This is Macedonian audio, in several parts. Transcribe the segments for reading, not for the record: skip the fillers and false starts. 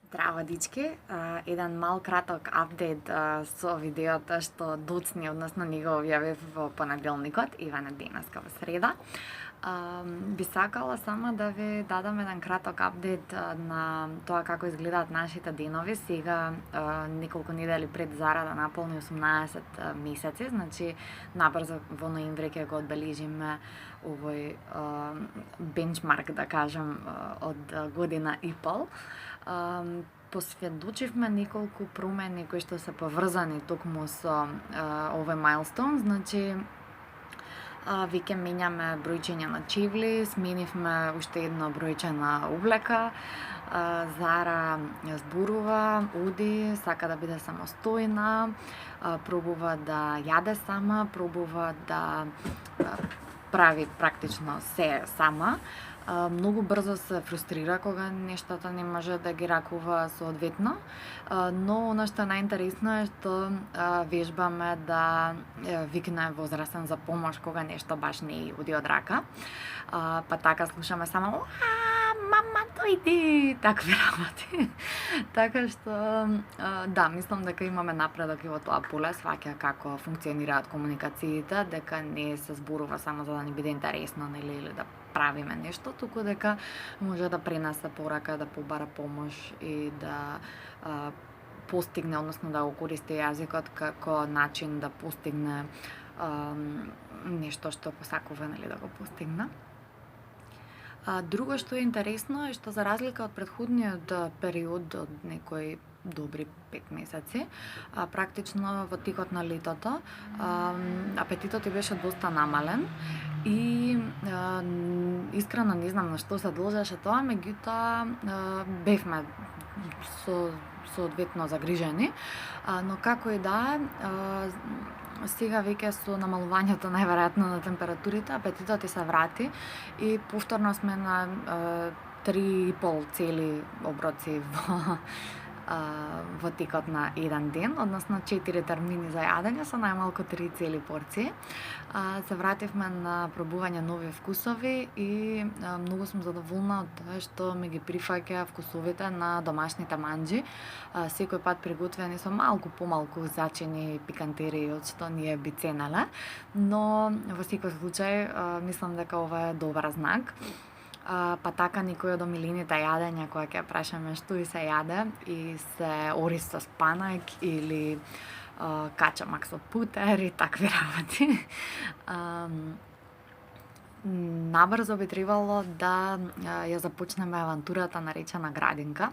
Здраво, дички. Еден мал краток апдейт со видеото што доцни, односно ни го објавив во понеделникот, Иван е денеска во среда. Би сакала само да ви дадам еден краток апдейт на тоа како изгледаат нашите денови. Сега, неколку недели пред Зара да наполни 18 месеци, значи набрзо во ноември ќе го одбележиме овој бенчмарк, да кажам, од година и пол. Посведочивме неколку промени кои што се поврзани токму со овој мајлстоун, значи веќе менјаме бројчење на чевли, сменивме уште едно бројче на облека, Зара ја зборува, оди, сака да биде самостојна, пробува да јаде сама, пробува да прави практично се сама. Многу брзо се фрустрира кога нештата не може да ги ракува соодветно, но она што е најинтересно е што вежбаме да викне возрастен за помош кога нешто баш не оди од рака. Па така слушаме само мама дојди, такви работи. Така што да, мислам дека имаме напредок и во тоа поле, сваќа како функционираат комуникациите, дека не се зборува само за да ни биде интересно, нели, или да правиме нешто, туку дека може да пренесе порака, да побара помош и да постигне, односно да го користи јазикот како начин да постигне нешто што посакува, нели, да го постигне. Друго што е интересно е што за разлика од претходниот период од некои добри 5 месеци, практично во текот на летото, апетитот ти беше доста намален и искрено не знам на што се должеше тоа, меѓутоа бевме соодветно загрижени, но како и да е, сега веќе со намалувањето најверојатно на температурите, апетитот ти се врати и повторно сме на 3,5 цели оброци во текот на еден ден, односно 4 термини за јадење со најмалку 3 цели порции. Се вративме на пробување нови вкусови и многу сум задоволна од тоа што ми ги прифаќа вкусовите на домашните манџи, секој пат приготвени со малку помалку зачини пикантерии од што ние би ценеле, но во секој случај мислам дека ова е добар знак. Па така некои од омилените јадења која ќе прашаме што и се јаде и се ориз со спанак или качамак со путер и такви работи. Набрзо би требало да ја започнеме авантурата наречена градинка.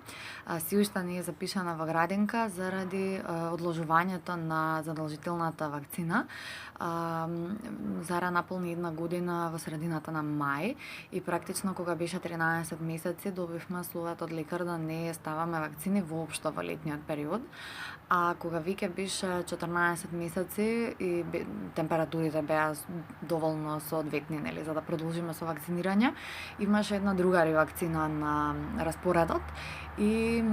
Си уште не е запишана во градинка заради одложувањето на задолжителната вакцина. Зара наполни една година во средината на мај и практично кога беше 13 месеци добивме словот од лекар да не ставаме вакцини воопшто во летниот период. А кога веќе беше 14 месеци и температурите беа доволно соодветни, нели, за да продолжиме со вакцинирање, имаше една друга ревакцина на распоредот и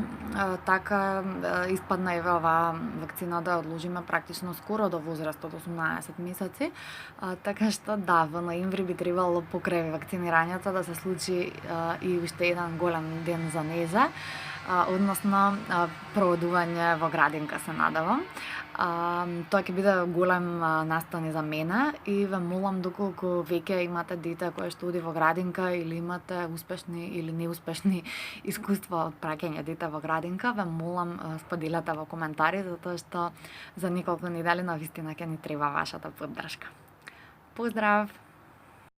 така испадна и оваа вакцина да одложиме практично скоро до возраст од 18 месеци, така што да, во ноември би требало покрај вакцинирањето да се случи и уште еден голем ден за Неза, односно проводување во градинка, се надевам. Тоа ќе биде голем настан и за мене и ве молам, доколку веќе имате дете кое што оди во градинка или имате успешни или неуспешни искуства од праќање дете во градинка, ве молам споделете во коментари, затоа што за неколку недели навистина ќе ни треба вашата поддршка. Поздрав!